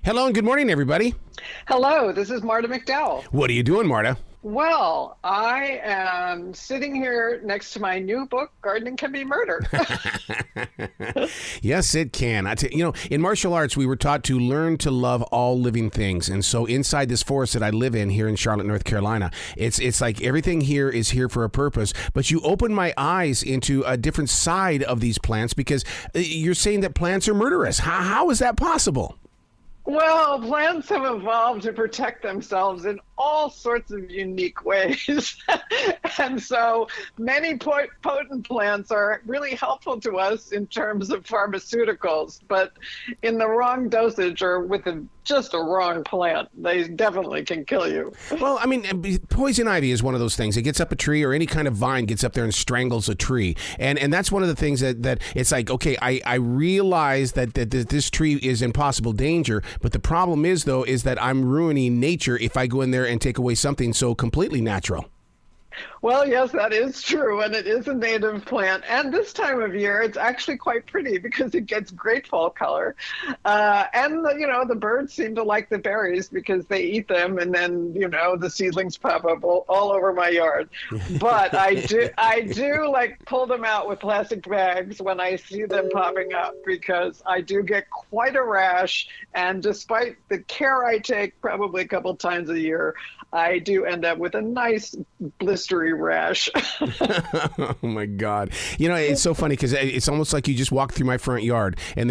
Hello and good morning, everybody. Hello, this is Marta McDowell. What are you doing, Marta? Well, I am sitting here next to my new book, Gardening Can Be Murder. Yes, it can. In martial arts, we were taught to learn to love all living things. And so inside this forest that I live in here in Charlotte, North Carolina, it's like everything here is here for a purpose. But you open my eyes into a different side of these plants because you're saying that plants are murderous. How is that possible? Well, plants have evolved to protect themselves in all sorts of unique ways. And so many potent plants are really helpful to us in terms of pharmaceuticals, but in the wrong dosage or with just a wrong plant, they definitely can kill you. Well, I mean, poison ivy is one of those things. It gets up a tree, or any kind of vine gets up there and strangles a tree. And that's one of the things that it's like, okay, I realize that this tree is in possible danger, but the problem is that I'm ruining nature if I go in there and take away something so completely natural. Well, yes, that is true, and it is a native plant. And this time of year, it's actually quite pretty because it gets great fall color. And the birds seem to like the berries because they eat them, and then the seedlings pop up all over my yard. But I do like pull them out with plastic bags when I see them popping up because I do get quite a rash. And despite the care I take, probably a couple times a year, I do end up with a nice blistery rash. Oh my God! It's so funny because it's almost like you just walked through my front yard, and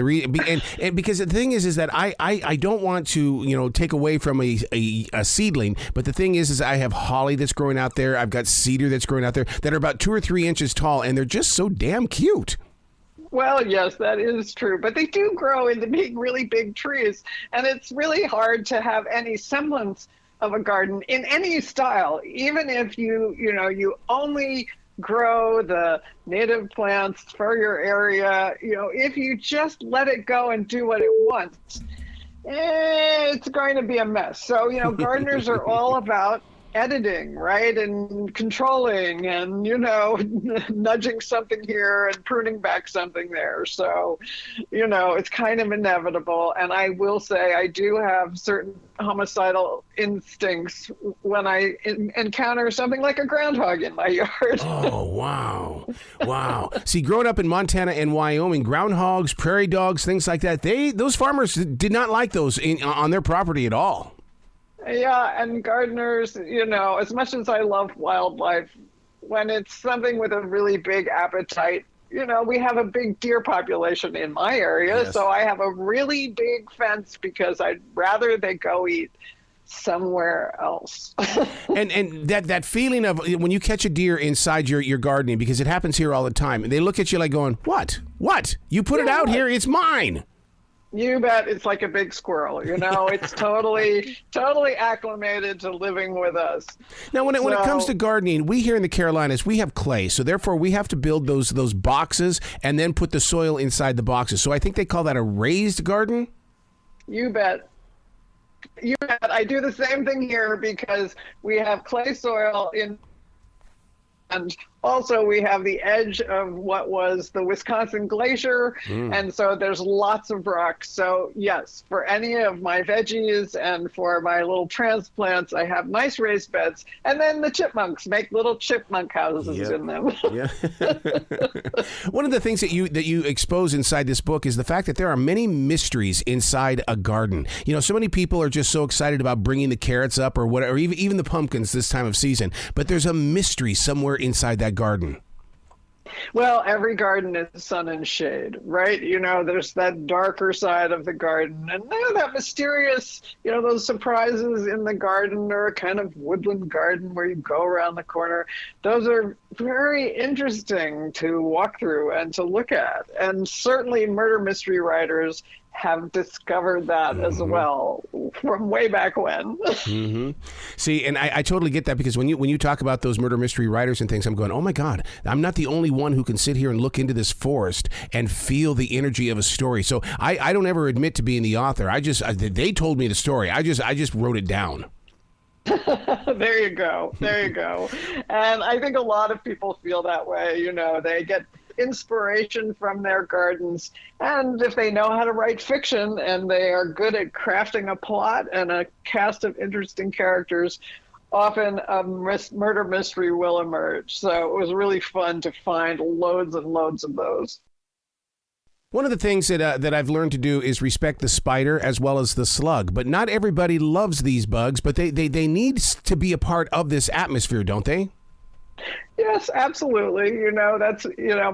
because the thing is that I don't want to take away from a seedling, but the thing is I have holly that's growing out there. I've got cedar that's growing out there that are about 2 or 3 inches tall, and they're just so damn cute. Well, yes, that is true. But they do grow into being really big trees. And it's really hard to have any semblance of a garden in any style, even if you only grow the native plants for your area. If you just let it go and do what it wants, it's going to be a mess. So, gardeners are all about editing, right? And controlling and, nudging something here and pruning back something there. So, it's kind of inevitable. And I will say I do have certain homicidal instincts when I encounter something like a groundhog in my yard. Oh, wow. Wow. See, growing up in Montana and Wyoming, groundhogs, prairie dogs, things like that, those farmers did not like those on their property at all. Yeah, and gardeners, as much as I love wildlife, when it's something with a really big appetite, we have a big deer population in my area, yes. So I have a really big fence because I'd rather they go eat somewhere else. and that feeling of when you catch a deer inside your gardening, because it happens here all the time, and they look at you like going, What? You put it out here, it's mine. You bet. It's like a big squirrel, it's totally acclimated to living with us. Now, when it comes to gardening, we here in the Carolinas, we have clay. So therefore we have to build those boxes and then put the soil inside the boxes. So I think they call that a raised garden. You bet. I do the same thing here because we have clay soil and also we have the edge of what was the Wisconsin Glacier, and so there's lots of rocks. So yes, for any of my veggies and for my little transplants, I have nice raised beds, and then the chipmunks make little chipmunk houses in them. Yeah. One of the things that you expose inside this book is the fact that there are many mysteries inside a garden. So many people are just so excited about bringing the carrots up or whatever, or even the pumpkins this time of season, but there's a mystery somewhere inside that garden. Well, every garden is sun and shade, right? There's that darker side of the garden, and that mysterious, those surprises in the garden, or a kind of woodland garden where you go around the corner. Those are very interesting to walk through and to look at. And certainly murder mystery writers have discovered that as well from way back when. See, and I totally get that, because when you talk about those murder mystery writers and things, I'm going, oh my God, I'm not the only one who can sit here and look into this forest and feel the energy of a story. So I don't ever admit to being the author. They told me the story. I just wrote it down. There you go. And I think a lot of people feel that way. They get inspiration from their gardens. And if they know how to write fiction and they are good at crafting a plot and a cast of interesting characters, often a murder mystery will emerge. So it was really fun to find loads and loads of those. One of the things that I've learned to do is respect the spider as well as the slug. But not everybody loves these bugs, but they need to be a part of this atmosphere, don't they? Yes, absolutely. That's,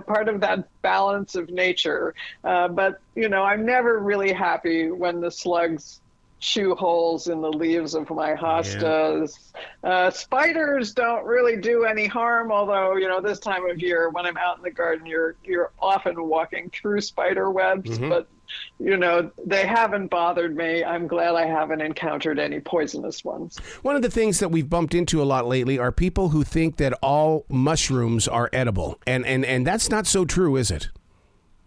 part of that balance of nature. But, I'm never really happy when the slugs chew holes in the leaves of my hostas. Yeah. Spiders don't really do any harm, although, this time of year when I'm out in the garden, you're often walking through spider webs, but, they haven't bothered me. I'm glad I haven't encountered any poisonous ones. One of the things that we've bumped into a lot lately are people who think that all mushrooms are edible, and that's not so true, is it?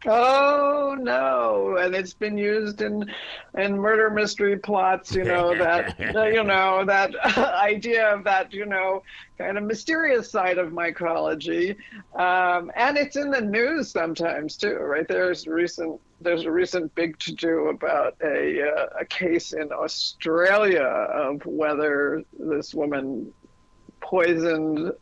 Oh no! And it's been used in murder mystery plots. That that idea of that kind of mysterious side of mycology, and it's in the news sometimes too. Right? There's a recent big to-do about a case in Australia of whether this woman poisoned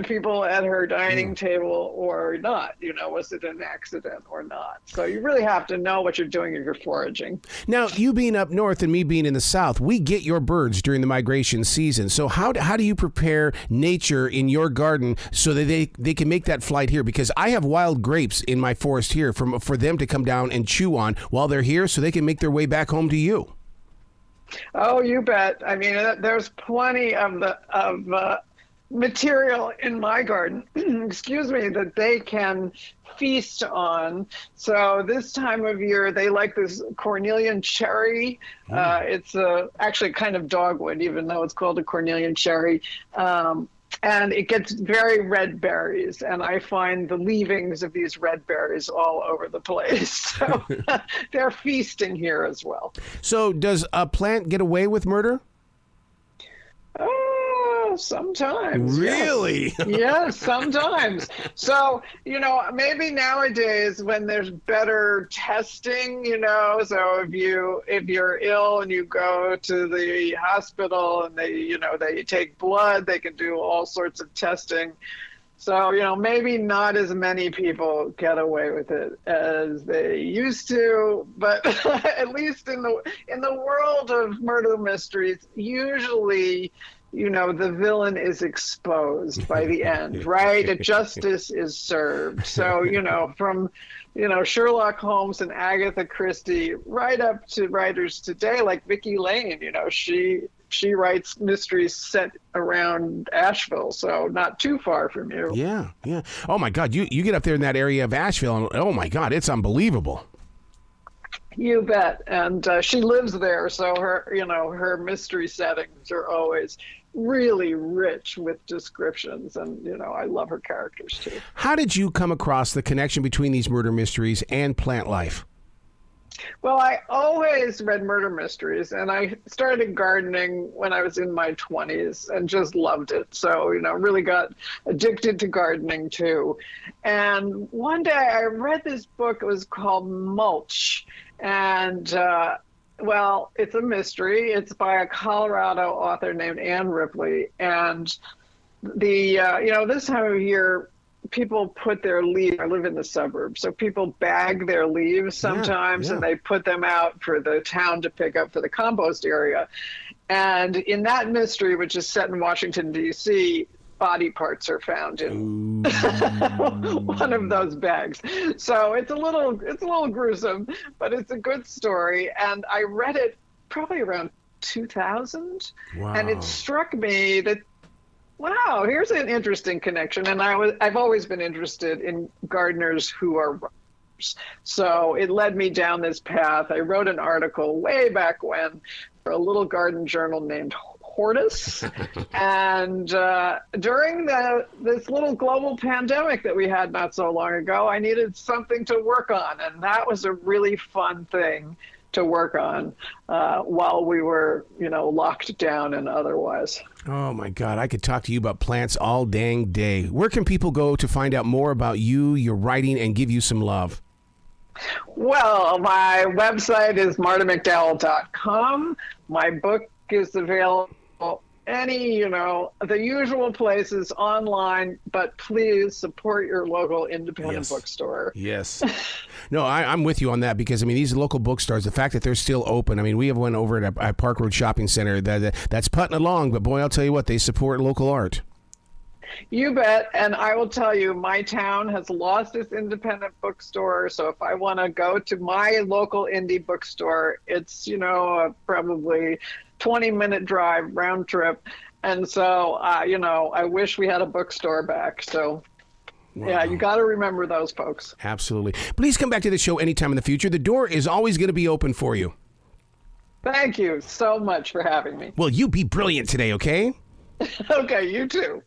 people at her dining table or not. Was it an accident or not? So you really have to know what you're doing if you're foraging. Now, you being up north and me being in the south, we get your birds during the migration season. So how do you prepare nature in your garden so that they can make that flight here? Because I have wild grapes in my forest here for them to come down and chew on while they're here so they can make their way back home to you. Oh, you bet. I mean, there's plenty of material in my garden, excuse me, that they can feast on. So this time of year, they like this cornelian cherry. It's actually kind of dogwood, even though it's called a cornelian cherry. And it gets very red berries, and I find the leavings of these red berries all over the place. So they're feasting here as well. So does a plant get away with murder? Sometimes. Really? Yes, sometimes. So, maybe nowadays when there's better testing, so if you're ill and you go to the hospital and they take blood, they can do all sorts of testing. So, maybe not as many people get away with it as they used to, but at least in the world of murder mysteries, usually the villain is exposed by the end, right? Justice is served. So, from, Sherlock Holmes and Agatha Christie right up to writers today, like Vicki Lane, she writes mysteries set around Asheville, so not too far from you. Yeah. Oh my God, you get up there in that area of Asheville, and oh my God, it's unbelievable. You bet. And she lives there, so her mystery settings are always really rich with descriptions, and I love her characters too. How did you come across the connection between these murder mysteries and plant life? Well, I always read murder mysteries, and I started gardening when I was in my 20s and just loved it. So, really got addicted to gardening too. And one day I read this book. It was called Mulch. And, well, it's a mystery. It's by a Colorado author named Anne Ripley. And this time of year, people put their leaves. I live in the suburbs, so people bag their leaves sometimes, and they put them out for the town to pick up for the compost area. And in that mystery, which is set in Washington, D.C., body parts are found in one of those bags. So it's a little gruesome, but it's a good story. And I read it probably around 2000, and it struck me that, wow, here's an interesting connection. And I've always been interested in gardeners who are writers. So it led me down this path. I wrote an article way back when for a little garden journal named Hortus. And during this little global pandemic that we had not so long ago, I needed something to work on. And that was a really fun thing to work on while we were, locked down and otherwise. Oh my God, I could talk to you about plants all dang day. Where can people go to find out more about you, your writing, and give you some love? Well, my website is martamcdowell.com. My book is available the usual places online, but please support your local independent bookstore. Yes. No, I'm with you on that because, these local bookstores, the fact that they're still open, we have one over at Park Road Shopping Center that's putting along, but boy, I'll tell you what, they support local art. You bet. And I will tell you, my town has lost its independent bookstore. So if I want to go to my local indie bookstore, it's, probably 20-minute drive round trip. And so, I wish we had a bookstore back. So, wow. Yeah, you got to remember those folks. Absolutely. Please come back to the show anytime in the future. The door is always going to be open for you. Thank you so much for having me. Well, you be brilliant today, okay? Okay, you too.